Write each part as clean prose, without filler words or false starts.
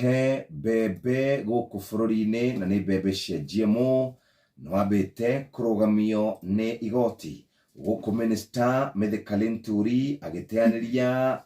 He mbembe gũkũ bũrũri-inĩ na nĩ mbembe cia GMO nĩ wambĩte kũrũgamio nĩ igoti. Gũkũ Minister Mithika Linturi agĩteanĩria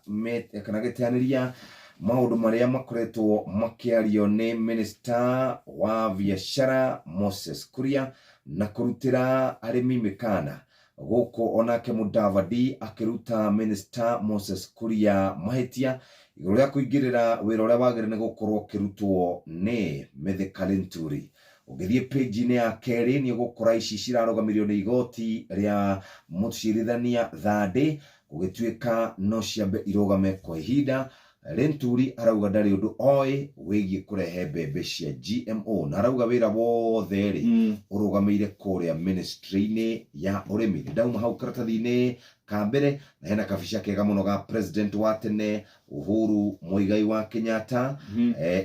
maũndũ marĩa makoretwo makĩario nĩ Minister wa biacara Moses Kuria na kũrutĩra arĩmi mĩkana. Gũkũ onake Mudavadi akĩruta Minister Moses Kuria mahĩtia igũrũ rĩa kũingĩrĩra wĩra ũrĩa wagĩrĩire gũkorwo ũkĩrutwo nĩ Mithika Linturi. Ũngĩthiĩ page-inĩ ya kerĩ nĩ ũgũkora ici cirarũgamirio nĩ igoti rĩa mũcirithania Thande gũgĩtuĩka no ciambe irũgame kwa ihinda. Linturi arauga ndarĩ ũndũ oĩ wĩgiĩ kũrehe mbembe cia GMO na arauga wĩra wothe ũrũgamĩire kũrĩa ministry-inĩ ya ũrĩmi. Ndauma hau karatathi-inĩ ka mbere na hena kabica kega mũno ga president wa tene Uhuru Muigai wa Kenyatta,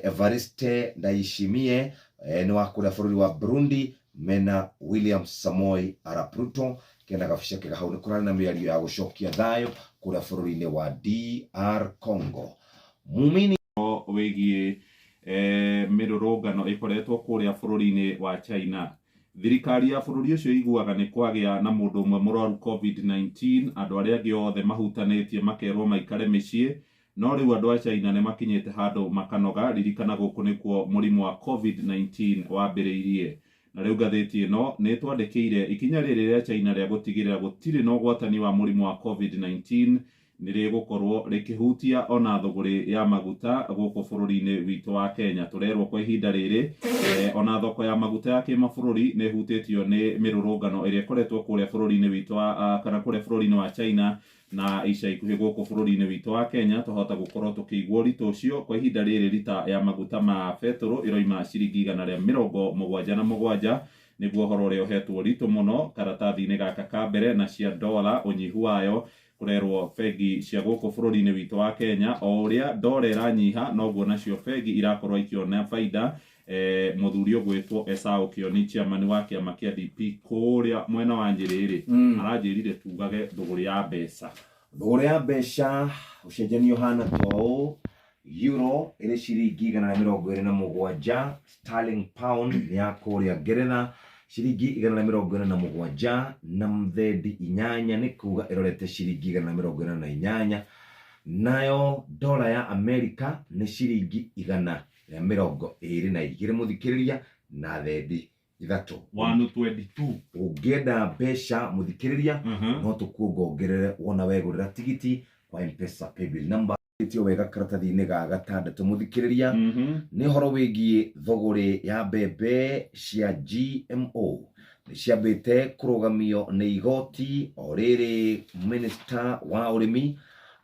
Evariste Ndayishimiye nĩ wa kũrĩa bũrũri wa Burundi, mena William Samoei Arap Ruto. Kena kabica kega hau nĩ kũrarĩ na mĩario ya gũcokia thayũ kũrĩa bũrũri-inĩ wa DR Congo. Mumini wĩgiĩ mĩrũrũngano ĩkoretwo kũrĩa bũrũri-inĩ wa China. Thirikari ya bũrũri ũcio iguaga nĩ kwagĩa na mũndũ ũmwe mũrwaru COVID-19, andũ arĩa angĩ othe mahutanĩtie makerwo maikare mĩciĩ, no rĩu andũ a China nĩ makinyĩte handũ makanoga. Ririkana gũkũ nĩkuo mũrimũ wa COVID-19 wambĩrĩirie. Na rĩu ngathĩti ĩno nĩ twandĩkĩire ikinya rĩrĩ rĩa China rĩa gũtigĩrĩra gũtirĩ na ũgwatani wa mũrimũ wa COVID-19 nĩ rĩgũkorwo rĩkĩhutia ona thũgũrĩ ya maguta gũkũ bũrũri-inĩ witũ wa Kenya. Tũrerwo kwa ihinda rĩrĩ ona thoko ya maguta ya kĩmabũrũri nĩ ĩhutĩtio nĩ mĩrũrũngano ĩrĩa ĩkoretwo kũrĩa bũrũri-inĩ witũ wa kana kũrĩa bũrũri-inĩ wa China na ica ikuhĩ gũkũ bũrũri-inĩ witũ wa Kenya. Twahota gũkorwo tũkĩigua ũritũ ũcio. Kwa ihinda rĩrĩ lita ya maguta ma betũrũ ĩroima ciringi 177 nĩguo ũhoro ũrĩa ũhetwo ũritũ mũno karatathi-inĩ gaka ka mbere. Na cia dola ũnyihu wayo kũrerwo bengi cia gũkũ bũrũri-inĩ witũ wa Kenya o ũrĩa dola ĩranyiha noguo nacio bengi irakorwo ikĩona baida. Mũthuri ũgwĩtwo Esau Kioni, chairman wa kĩama kĩa DP kũrĩa mwena wa Nyĩrĩ aranjĩrire tugage thũgũrĩ ya mbeca. Thũgũrĩ ya mbeca ũcenjanio hana to euro ĩrĩ ciringi 127, sterling pound nĩ ya kũrĩa Ngeretha ciringi 147 na mthendi 8 nĩ kuga ĩrorete ciringi 148. Nayo dola ya Amerika nĩ ciringi 122 mũthikĩrĩria na thendi 3 122. Ũngĩenda mbeca mũthikĩrĩria no tũkuongerere wona wegũrĩra tigiti kwa M-Pesa paybill number tio wega karatathi-inĩ ga gatandatũ mũthikĩrĩria. Nĩ ũhoro wĩgiĩ thũgũrĩ ya mbembe cia GMO nĩ ciambĩte kũrũgamio nĩ igoti o rĩrĩ. Minister wa ũrĩmi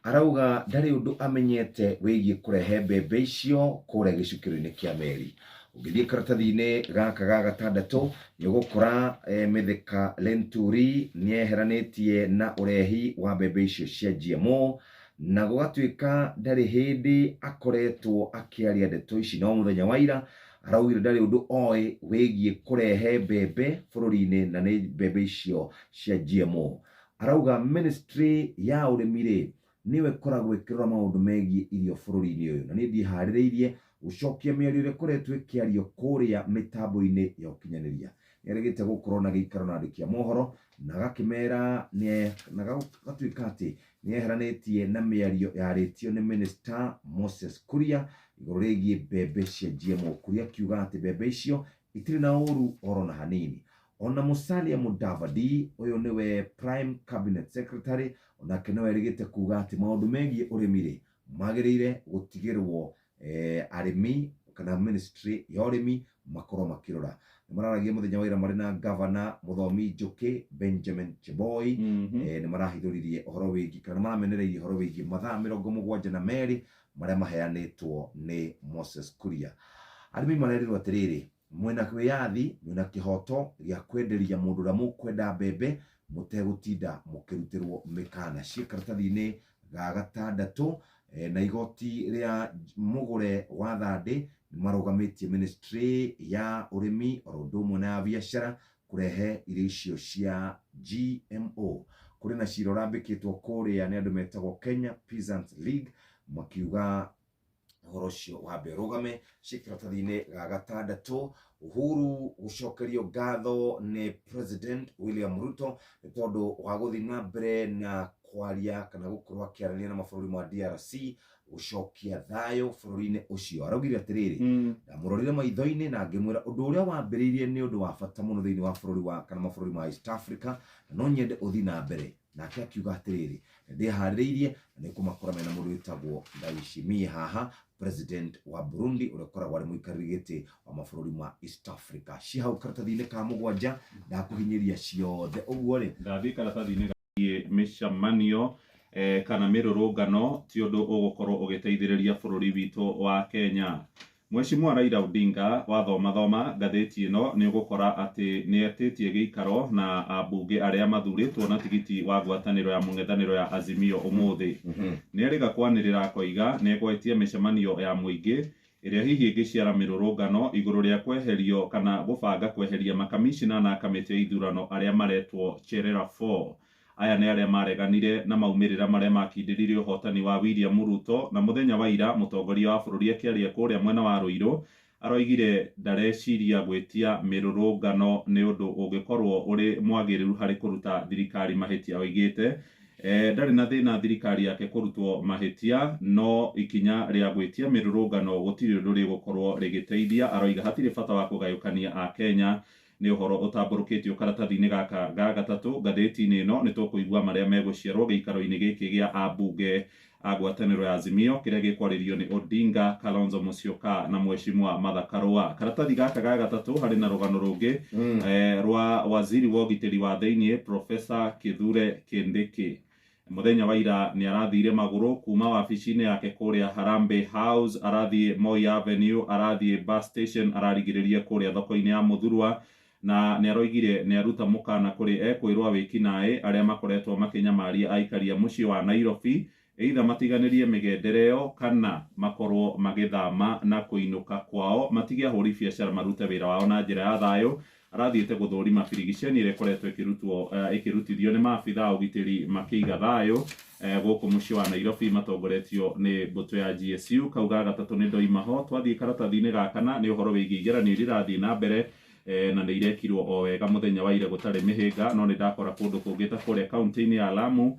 arauga ndarĩ ũndũ amenyete wĩgiĩ kũrehe mbembe icio kũrĩa gĩcukĩro-inĩ kĩa meri. Ũngĩthiĩ karatathi-inĩ gaka ga gatandatũ nĩ ũgũkora Mithika Linturi nĩ eheranĩtie na ũrehi wa mbembe icio cia GMO na gũgatuĩka ndarĩ hĩndĩ akoretwo akĩaria ndeto ici. No mũthenya wa ira araugire ndarĩ ũndũ oĩ wĩgiĩ kũrehe mbembe bũrũri-inĩ na nĩ mbembe icio cia GMO. Arauga ministry ya ũrĩmi niwe koragwo ĩkĩrora maũndũ megiĩ irio bũrũri-inĩ ũyũ na niĩ ndiharĩrĩirie gũcokia mĩario ĩrĩa ĩkoretwo ĩkĩario kũrĩa mĩtambo-inĩ ya ũkinyanĩria. Nĩerĩgĩte gũkorwo na gĩikaro na andĩki a mohoro na gakĩmera na gatuĩka atĩ nĩeheranĩtie na mĩario yarĩtio nĩ Minister Moses Kuria igũrũ rĩgiĩ mbembe cia GMO. Kuria akiuga atĩ mbembe icio itirĩ na ũru oro na hanini. Ona Musalia Mudavadi ũyũ nĩwe Prime Cabinet Secretary onake no erĩgĩte kuga atĩ maũndũ megiĩ ũrĩmi magĩrĩire gũtigĩrwo arĩmi kana ministry ya ũrĩmi makorwo makĩrora. Nĩ mararagia mũthenya wa ira marĩ na Governor Mũthomi Njũkĩ Benjamin Cheboi. Nĩ marahithũririe ũhoro wĩgiĩ kana maramenereirie ũhoro wĩgiĩ mathaa 72 marĩa maheanĩtwo nĩ Moses Kuria. Arĩmi marerirwo atĩrĩrĩ, mwena wĩyathi mwena kĩhoto gĩa kwenderia mũndũ ũrĩa mũkwenda mbembe mũtegũtinda mũkĩrutĩrwo mĩkana. Ciĩ karatathi-inĩ ga gatandatũ na igoti rĩa mũgũre wa Thande nĩ marũgamĩtie ministry ya ũrĩmi oro ũndũ ũmwe na ya biacara kũrehe irio icio cia GMO. Kũrĩ na cira ũrambĩkĩtwo kũrĩa nĩ andũ metagwo Kenya Peasants League makiuga horo ũcio wambe ũrũgame karatathi-inĩ ga gatandatũ. Uhuru gucokerio ngatho nĩ President William Ruto nĩ tondũ wa gũthiĩ na mbere na kwaria kana gũkorwo akĩaranĩria na mabũrũri ma DRC gucokia thayũ bũrũri-inĩ ũcio. Araugire atĩrĩrĩ, ndamũrorire maitho-inĩ na ngĩmwĩra ũndũ ũrĩa wambĩrĩirie nĩ ũndũ wa bata mũno thĩinĩ wa bũrũri wa kana mabũrũri ma East Africa, na no nyende ũthiĩ na mbere. Nake akiuga atĩrĩrĩ, ndĩharĩrĩirie na nĩ kũmakora mena mũndũ wĩtagwo Ndayishimiye haha, President wa Burundi ũrĩa ũkoragwo arĩ mũikarĩri gĩtĩ wa mabũrũri ma East Africa. Hau karatathi-inĩ ka mũgwanja ndakũhinyĩria ciothe ũguo rĩ, ndathiĩ karatathi-inĩ gagiĩ mĩcemanio kana mĩrũrũngano ti ũndũ ũgũkorwo ũgĩteithĩrĩria bũrũri witũ wa Kenya. Mheshimiwa Raila Odinga wathoma ngathĩti ĩno nĩ ũgũkora atĩ nĩ etĩtie gĩikaro na ambunge arĩa mathurĩtwo na tigiti wa ngwatanĩro ya mũng'ethanĩro ya Azimio ũmũthĩ. Nĩ erĩga kwanĩrĩra koiga nĩ egwetia mĩcemanio ya mũingĩ ĩrĩa hihi ĩngĩciara mĩrũrũngano igũrũ rĩa kweherio kana gũbanga kweheria makamishina na kamĩtĩ ya ithurano arĩa maretwo Cherera 4. Aya nĩ arĩa mareganire na maumĩrĩra marĩa makindĩririe ũhotani wa William Ruto, na mũthenya wa ira mũtongoria wa bũrũri akĩaria kũrĩa mwena wa Rũirũ aroigire ndareciria gwĩtia mĩrũrũngano nĩ ũndũ ũngĩkorwo ũrĩ mwagĩrĩru harĩ kũruta thirikari mahĩtia. Oigĩte ndarĩ na thĩna thirikari yake kũrutwo mahĩtia, no ikinya rĩa gwĩtia mĩrũrũngano gũtirĩ ũndũ rĩgũkorwo rĩgĩteithia. Aroiga hatirĩ bata wa kũgayũkania a Kenya. Nĩ ũhoro ũtambũrũkĩtio karatathi-inĩ gaka ga gatatũ. Ngathĩti-inĩ ĩno nĩ tũkũigua marĩa megũciarwo gĩikaro-inĩ gĩkĩ gĩa ambunge a ngwatanĩro ya Azimio kĩrĩa gĩkwarĩrio nĩ Odinga, Kalonzo Musyoka na Mheshimiwa Martha Karua. Karatathi gaka ga gatatũ harĩ na rũgano rũngĩ rwa waziri wa ũgitĩri wa thĩinĩ Professor Kithure Kindiki. Mũthenya wa ira nĩ arathire magũrũ kuma wabici-inĩ yake kũrĩa Harambee House, arathiĩ Moi Avenue, arathiĩ bus station, ararigĩrĩria kũrĩa thoko-inĩ ya Mũthurwa, na nĩ aroigire nĩ aruta mũkana kũrĩ ekwĩrwo wĩkinaĩ arĩa makoretwo makĩnyamaria aikari a mũciĩ wa Nairobi, either matiganĩrie mĩgendere ĩyo kana makorwo magĩthama na kũinũka kwao, matige ahũri biacara marute wĩra wao na njĩra ya thayũ. Arathiĩte gũthũrima birigiceni ĩrĩa ĩkoretwo ĩkĩrutithio nĩ maabitha ũgitĩri makĩiga thayũ gũkũ mũciĩ wa Nairobi matongoretio nĩ mbũtũ ya GSU. Kauga gatatũ nĩ ndoima ho. Twathiĩ karatathi-inĩ ga kana nĩ ũhoro wĩgiĩ igeranio iria irathiĩ na mbere na nĩ irekirwo o wega mũthenya wa ira gũtarĩ mĩhĩnga, no nĩ ndakora kũndũ kũngĩ ta kũrĩa kaunti-inĩ ya Lamu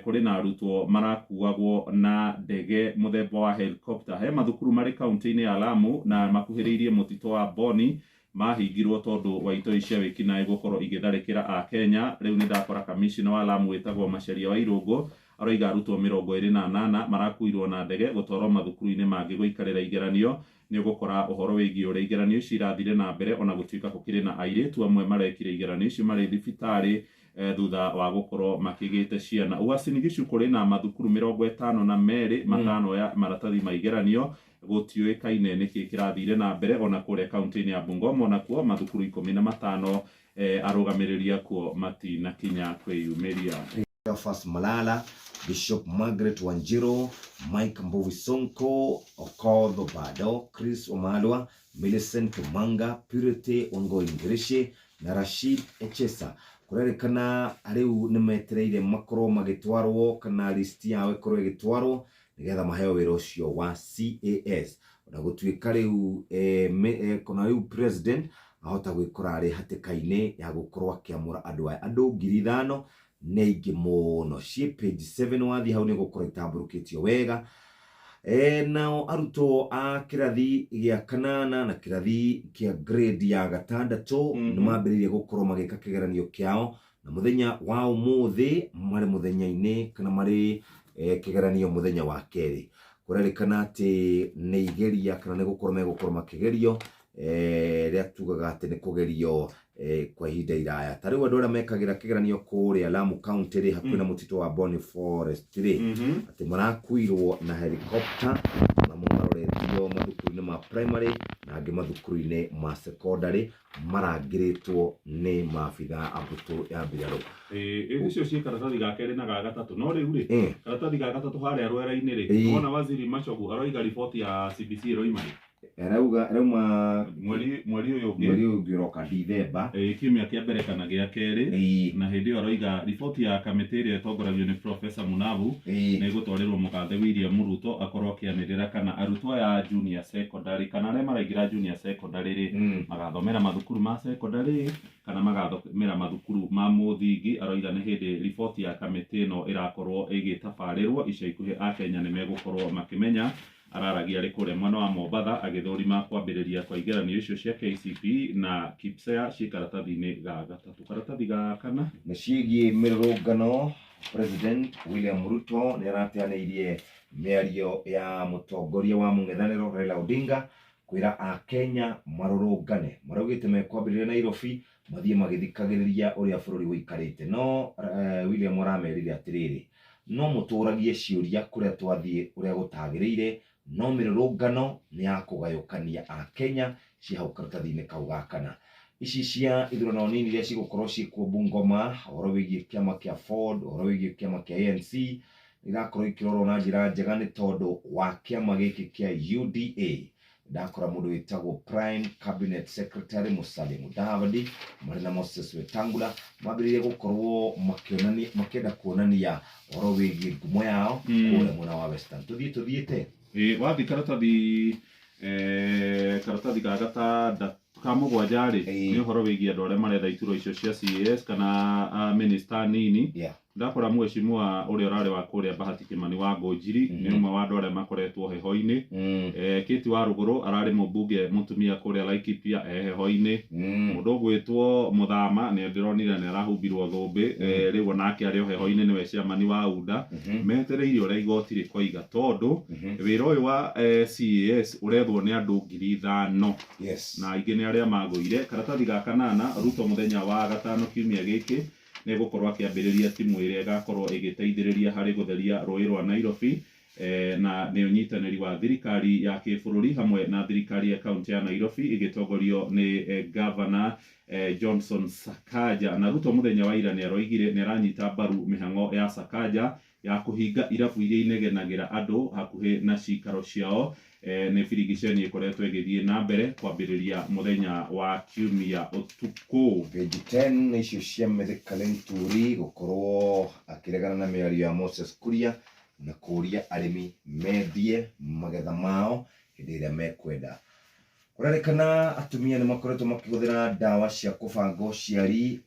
kũrĩ na arutwo marakuagwo na ndege mũthemba wa helicopter. He mathukuru marĩ kaunti-inĩ ya Lamu na makuhĩrĩirie mũtitũ wa Boni mahingirwo tondũ wa itoi cia wĩkinaĩ gũkorwo igĩtharĩkĩra a Kenya. Rĩu nĩ ndakora kamishina wa Lamu wĩtagwo Macharia wa Irũngũ aroiga arutwo 28 marakuirwo na ndege gũtwarwo mathukuru-inĩ mangĩ gũikarĩra igeranio. Nĩ ũgũkora ũhoro wĩgiĩ ũrĩa igeranio ici irathire na mbere, ona gũtuĩka gũkĩrĩ na airĩtu amwe marekire igeranio icio marĩ thibitarĩ thutha wa gũkorwo makĩgĩte ciana. Uasin Gishu kũrĩ na mathukuru 52 matanoya maratathi ma igeranio. Gũtiũĩkaine nĩkĩ kĩrathire na mbere, ona kũrĩa kaunti-inĩ ya Bungoma nakuo mathukuru 15 arũgamĩrĩria kuo matinakinya kwĩyumĩria. Cleophas Malala, Bishop Margaret Wanjiru, Mike Mbuvi Sonko, Okoth Obado, Chris Wamalwa, Millicent Manga, Purity Wangoi Ngirishi na Rashid Echesa. Kũrerĩkana rĩu nĩ metereire makorwo magĩtwarwo kana listi yao ĩkorwo ĩgĩtwarwo nĩgetha maheo wĩra ũcio wa CAS. Ona gũtuĩka rĩu kuna rĩu president ahota gwĩkora arĩ hatĩka-inĩ ya gũkorwo akĩamũra andũ aya. Andũ 5,000 nĩ aingĩ mũno. Ciĩ page 7 wathiĩ hau nĩ gũkorwo itambũrũkĩtio wega. Nao arutwo a kĩrathi gĩa 8 na kĩrathi kĩa grade ya 6 nĩ mambĩrĩirie gũkorwo magĩka kĩgeranio kĩao, na mũthenya wa ũmũthĩ marĩ mũthenya-inĩ kana marĩ kĩgeranio mũthenya wa kerĩ. Kũrerĩkana atĩ nĩ igeria kana nĩ gũkorwo megũkorwo makĩgerio rĩrĩa tugaga atĩ nĩ kũgerio kwa ihinda iraya. Ta rĩu andũ arĩa mekagĩra kĩgeranio kũrĩa Lamu County rĩ hakuhĩ na mũtitũ wa Boni Forest rĩ, atĩ marakuirwo na helicopter na maroretio mathukuru-inĩ ma primary na angĩ mathukuru-inĩ ma secondary marangĩrĩtwo nĩ maabitha a mbũtũ ya mbirarũ. Icio ciĩ karatathi ga kerĩ na ga gatatũ, no rĩu rĩ karatathi ga gatatũ harĩa rwera-inĩ rĩ, wona waziri Machogu aroiga riboti ya CBC ĩroima rĩ. Arauma mweri uyu ungi mweri ungi roka Dithemba kiumia kia mbere kana gia keri na hindi ĩyo aroiga riboti ya kamĩtĩ ĩrĩa ĩtongoragio nĩ Profesa Munavu nĩ ĩgũtwarĩrwo mũgathe William Ruto akorwo akĩanĩrĩra kana arutwo ya junior secondary kana arĩa maraingĩra junior secondary rĩ magathomera mathukuru ma secondary kana magathomera mathukuru ma mũthingi. Aroiga nĩ hĩndĩ riboti ya kamĩtĩ ĩno ĩrakorwo ĩgĩtabarĩrwo ica ikuhĩ akenya nĩ megũkorwo makĩmenya. Araragia arĩ kũrĩa mwena wa Mombatha agĩthũrima kwambĩrĩria kwa igeranio icio cia KCPE na KPSEA ciĩ karatathi-inĩ ga gatatũ. Karatathi ga kana nĩ ciĩgiĩ mĩrũrũngano. President William Ruto nĩ arateanĩirie mĩario ya mũtongoria wa mũng'ethanĩro Raila Odinga kwĩra akenya marũrũngane. Maraugĩte mekwambĩrĩria Nairobi mathiĩ magĩthikagĩrĩria ũrĩa bũrũri wĩikarĩte. No William aramerire atĩrĩrĩ, no mũtũragie ciũria kũrĩa twathiĩ ũrĩa gũtagĩrĩire, no mĩrũrũngano nĩ ya kũgayũkania akenya ciĩ hau karatathi-inĩ kau ga kana. Ici cia ithurano nini iria cigũkorwo ciĩkuo Bungoma, ũhoro wĩgiĩ kĩama kĩa Ford, ũhoro wĩgiĩ kĩama kĩa ANC irakorwo ikĩrorwo na njĩra njega nĩ tondũ wa kĩama gĩkĩ kĩa UDA. Ndakora mũndũ wĩtagwo Prime Cabinet Secretary Musalia Mudavadi marĩ na Moses Wetangula mambĩrĩrie gũkorwo makĩenda kuonania ũhoro wĩgiĩ ngumo yao kũrĩa mwena wa Western. Tuthiĩte wathi karatathi ga gatandatũ ka mũgwanja rĩ nĩ ũhoro wĩgiĩ andũ arĩa maretha iturwa icio cia CAS kana minister nini. Ndakora mheshimiwa ũrĩa ũrarĩ wa kũrĩa Bahati Kimani wa Ngũnjiri nĩ ũmwe wa andũ arĩa makoretwo heho-inĩ. Kĩti wa Rũgũrũ ararĩ mũmbunge mũtumia kũrĩa Laikipia heho-inĩ. Mũndũ ũgwĩtwo Mũthama nĩ ndĩronire nĩ arahumbirwo thũmbĩ rĩu onake arĩ heho-inĩ nĩwe ciamani wa UDA. Metereire ũrĩa igoti rĩkoiga tondũ wĩra ũyũ wa CAS ũrethwo nĩ andũ 5,000 na aingĩ nĩ arĩa magũire. Karatathi ga kanana, Ruto mũthenya wa gatano kiumia gĩkĩ nĩ gũkorwo akĩambĩrĩria timu ĩrĩa ĩgakorwo ĩgĩteithĩrĩria harĩ gũtheria rũĩ rwa Nairobi na nĩ ũnyitanĩri wa thirikari ya kĩbũrũri hamwe na thirikari ya kaunti ya Nairobi ĩgĩtongorio nĩ Governor Johnson Sakaja. Na Ruto mũthenya wa ira nĩ aroigire nĩ aranyita mbaru mĩhang'o ya Sakaja ya kũhinga irabu iria inegenagĩra andũ hakuhĩ na cikaro ciao. Nĩ birigiceni ĩkoretwo ĩgĩthiĩ na mbere kwambĩrĩria mũthenya wa kiumia ũtukũ. Page 10 nĩ icio cia Mithika Linturi gũkorwo akĩregana na mĩario ya Moses Kuria na kũria arĩmi mendie magetha mao hĩndĩ ĩrĩa mekwenda. Kũrerĩkana atumia nĩ makoretwo makĩhũthĩra ndawa cia kũbanga ũciari